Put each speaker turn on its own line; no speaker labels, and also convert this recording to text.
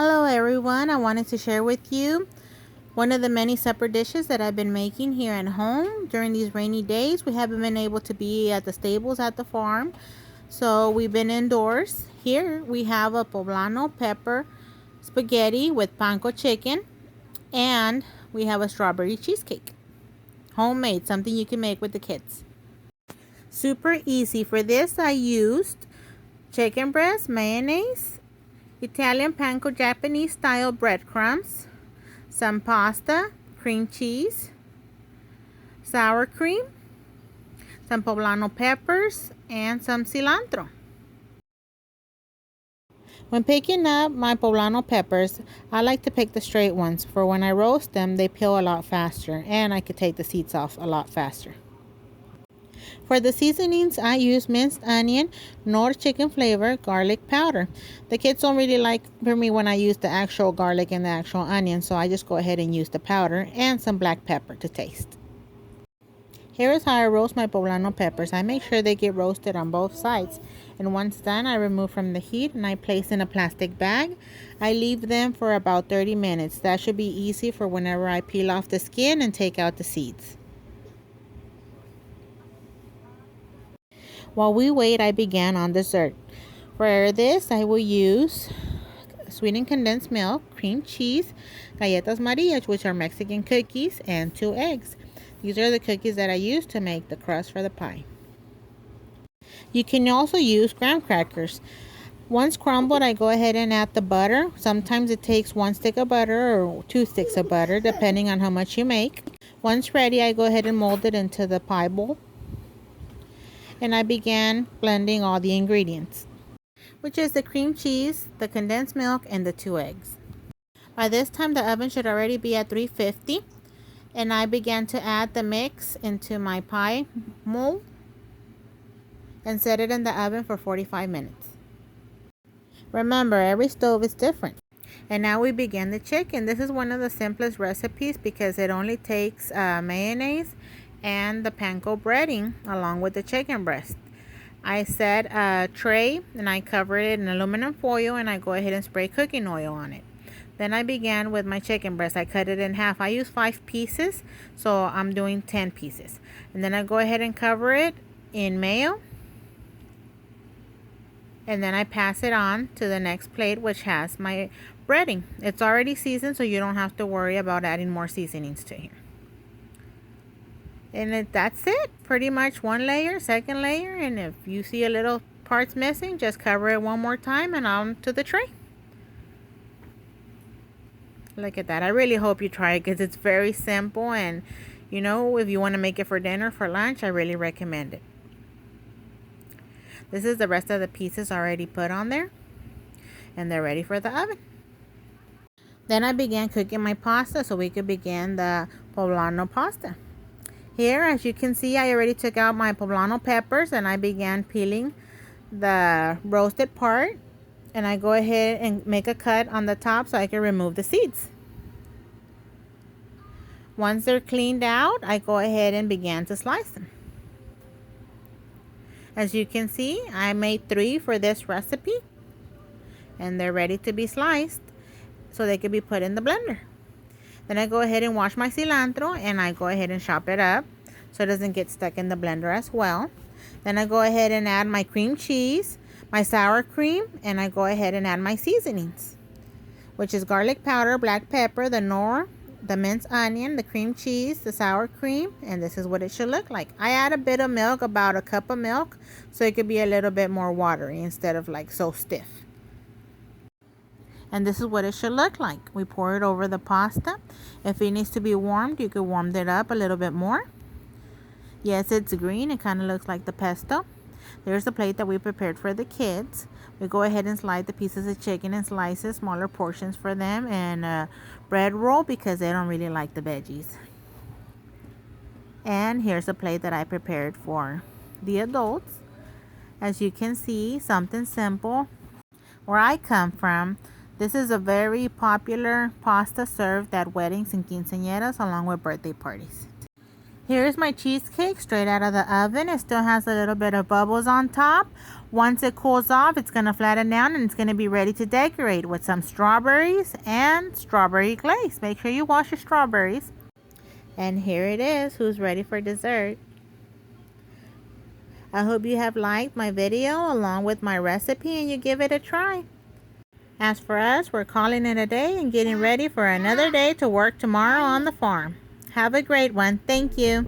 Hello everyone, I wanted to share with you one of the many supper dishes that I've been making here at home during these rainy days. We haven't been able to be at the stables at the farm, so we've been indoors. Here we have a poblano pepper spaghetti with panko chicken, and we have a strawberry cheesecake. Homemade, something you can make with the kids. Super easy. For this I used chicken breast, mayonnaise, Italian panko Japanese style breadcrumbs, some pasta, cream cheese, sour cream, some poblano peppers, and some cilantro. When picking up my poblano peppers, I like to pick the straight ones, for when I roast them they peel a lot faster and I could take the seeds off a lot faster. For the seasonings, I use minced onion, Knorr chicken flavor, garlic powder. The kids don't really like for me when I use the actual garlic and the actual onion, so I just go ahead and use the powder and some black pepper to taste. Here is how I roast my poblano peppers. I make sure they get roasted on both sides. And once done, I remove from the heat and I place in a plastic bag. I leave them for about 30 minutes. That should be easy for whenever I peel off the skin and take out the seeds. While we wait, I began on dessert. For this, I will use sweetened condensed milk, cream cheese, galletas marías, which are Mexican cookies, and 2 eggs. These are the cookies that I use to make the crust for the pie. You can also use graham crackers. Once crumbled, I go ahead and add the butter. Sometimes it takes 1 stick of butter or 2 sticks of butter, depending on how much you make. Once ready, I go ahead and mold it into the pie bowl. And I began blending all the ingredients, which is the cream cheese, the condensed milk, and the 2 eggs. By this time, the oven should already be at 350, and I began to add the mix into my pie mold and set it in the oven for 45 minutes. Remember, every stove is different. And now we begin the chicken. This is one of the simplest recipes because it only takes mayonnaise and the panko breading along with the chicken breast. I set a tray and I cover it in aluminum foil and I go ahead and spray cooking oil on it. Then I began with my chicken breast. I cut it in half. I use 5 pieces, so I'm doing 10 pieces. And then I go ahead and cover it in mayo. And then I pass it on to the next plate, which has my breading. It's already seasoned, so you don't have to worry about adding more seasonings to here. And that's it. Pretty much 1 layer, 2nd layer, and if you see a little parts missing, just cover it one more time and on to the tray. Look at that. I really hope you try it because it's very simple, and you know, if you want to make it for dinner, for lunch, I really recommend it. This is the rest of the pieces already put on there, and they're ready for the oven. Then I began cooking my pasta so we could begin the poblano pasta. Here, as you can see, I already took out my poblano peppers and I began peeling the roasted part, and I go ahead and make a cut on the top so I can remove the seeds. Once they're cleaned out, I go ahead and began to slice them. As you can see, I made 3 for this recipe, and they're ready to be sliced so they can be put in the blender. Then I go ahead and wash my cilantro and I go ahead and chop it up so it doesn't get stuck in the blender as well. Then I go ahead and add my cream cheese, my sour cream, and I go ahead and add my seasonings, which is garlic powder, black pepper, the Knorr, the minced onion, the cream cheese, the sour cream, and this is what it should look like. I add a bit of milk, about a cup of milk, so it could be a little bit more watery instead of like so stiff. And this is what it should look like. We pour it over the pasta. If it needs to be warmed, you could warm it up a little bit more. Yes, it's green. It kind of looks like the pesto. There's the plate that we prepared for the kids. We go ahead and slide the pieces of chicken in slices, smaller portions for them, and a bread roll because they don't really like the veggies. And here's a plate that I prepared for the adults. As you can see, something simple. Where I come from, this is a very popular pasta served at weddings and quinceañeras along with birthday parties. Here's my cheesecake straight out of the oven. It still has a little bit of bubbles on top. Once it cools off, it's going to flatten down and it's going to be ready to decorate with some strawberries and strawberry glaze. Make sure you wash your strawberries. And here it is. Who's ready for dessert? I hope you have liked my video along with my recipe and you give it a try. As for us, we're calling it a day and getting ready for another day to work tomorrow on the farm. Have a great one. Thank you.